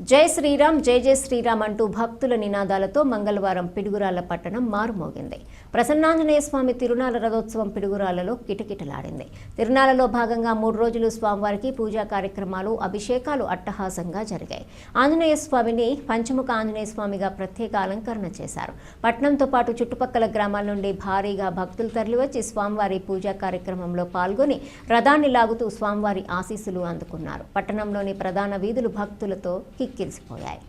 జై శ్రీరామ్ జై జై శ్రీరామ్ అంటూ భక్తుల నినాదాలతో మంగళవారం పిడుగురాళ్ల పట్టణం మారుమోగింది. ప్రసన్నాంజనేయ స్వామి తిరునాళ్ల రథోత్సవం పిడుగురాళ్లలో కిటకిటలాడింది. తిరునాళ్లలో భాగంగా 3 రోజులు స్వామివారికి పూజా కార్యక్రమాలు, అభిషేకాలు అట్టహాసంగా జరిగాయి. ఆంజనేయ స్వామిని పంచముఖ ఆంజనేయ స్వామిగా ప్రత్యేక అలంకరణ చేశారు. పట్టణంతో పాటు చుట్టుపక్కల గ్రామాల నుండి భారీగా భక్తులు తరలివచ్చి స్వామివారి పూజా కార్యక్రమంలో పాల్గొని రథాన్ని లాగుతూ స్వామివారి ఆశీస్సులు అందుకున్నారు. పట్టణంలోని ప్రధాన వీధులు భక్తులతో కిక్కిరిసిపోయాయి.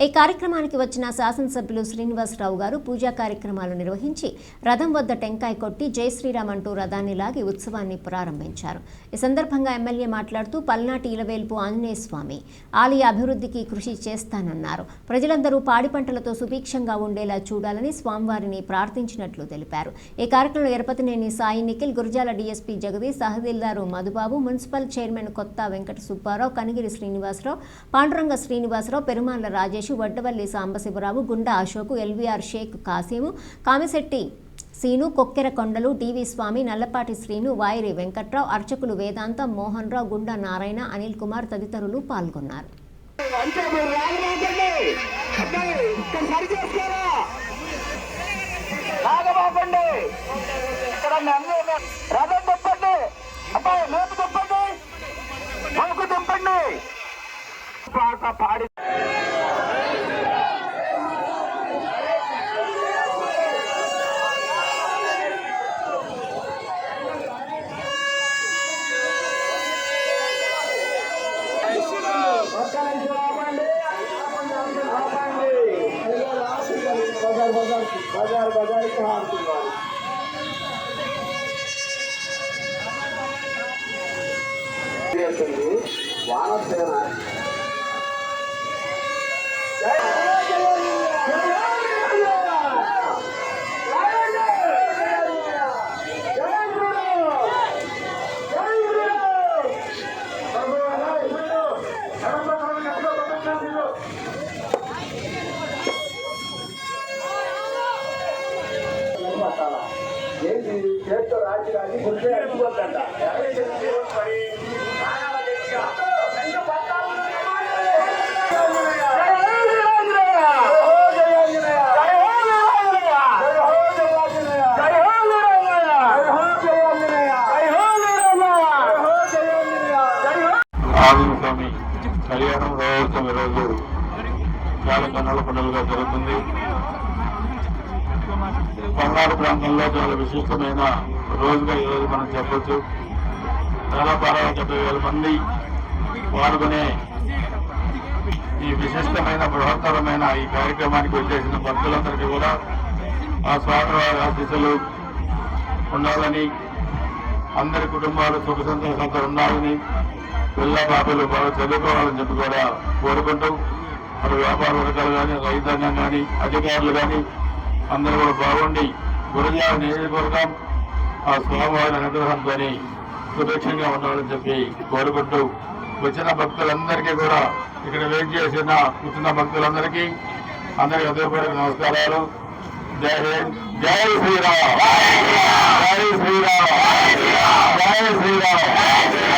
ఈ కార్యక్రమానికి వచ్చిన శాసనసభ్యులు శ్రీనివాసరావు గారు పూజా కార్యక్రమాలు నిర్వహించి రథం వద్ద టెంకాయ కొట్టి జై శ్రీరామ్ అంటూ రథాన్ని లాగి ఉత్సవాన్ని ప్రారంభించారు. ఈ సందర్భంగా ఎమ్మెల్యే మాట్లాడుతూ పల్నాటి ఇలవేల్పు ఆంజనేయ స్వామి ఆలయ అభివృద్ధికి కృషి చేస్తానన్నారు. ప్రజలందరూ పాడి పంటలతో సుభిక్షంగా ఉండేలా చూడాలని స్వామివారిని ప్రార్థించినట్లు తెలిపారు. ఈ కార్యక్రమంలో ఎరపతినేని సాయి నిఖిల్, గురజాల డీఎస్పీ జగదీష్, తహసీల్దారు మధుబాబు, మున్సిపల్ చైర్మన్ కొత్త వెంకట సుబ్బారావు, కనిగిరి శ్రీనివాసరావు, పాండురంగ శ్రీనివాసరావు, పెరుమాళ్ల రాజేష్, వడ్డవల్లి సాంబశివరావు, గుండా అశోకు, ఎల్వీఆర్ షేక్ కాసీము, కామిశెట్టి సీను, కొక్కెర కొండలు, డివి స్వామి, నల్లపాటి శ్రీను, వాయిరి వెంకట్రావు, అర్చకులు వేదాంత, మోహన్ రావు, గుండా నారాయణ, అనిల్ కుమార్ తదితరులు పాల్గొన్నారు. స్వామి కళ్యాణం రథోత్సవం ఈరోజు చాలా కన్నుల పండుగగా జరుగుతుంది. పల్నాడు ప్రాంతంలో చాలా విశిష్టమైన రోజుగా ఈరోజు మనం చెప్పొచ్చు. చాలా 70,000 మంది పాల్గొనే ఈ విశిష్టమైన బృహత్తరమైన ఈ కార్యక్రమానికి వచ్చేసిన భక్తులందరికీ కూడా ఆ స్వామివారి ఆశీస్సులు ఉండాలని, అందరి కుటుంబాలు సుఖ సంతోషంతో ఉండాలని, పిల్ల పాపలు బాగా చదువుకోవాలని చెప్పి కూడా కోరుకుంటూ, మరి వ్యాపార వర్గాలు కానీ, రైతాంగం కానీ, అధికారులు కానీ అందరూ కూడా బాగుండి గురజాల నియోజకవర్గం ఆ స్వామివారి అనుగ్రహంతో సురక్షంగా ఉండాలని చెప్పి కోరుకుంటూ, వచ్చిన భక్తులందరికీ కూడా, ఇక్కడ వెయిట్ చేసిన కూర్చున్న భక్తులందరికీ అందరికీ హృదయపూర్వక నమస్కారాలు. జై హింద్, జై శ్రీరామ్, జై శ్రీరామ్, జై శ్రీరామ్.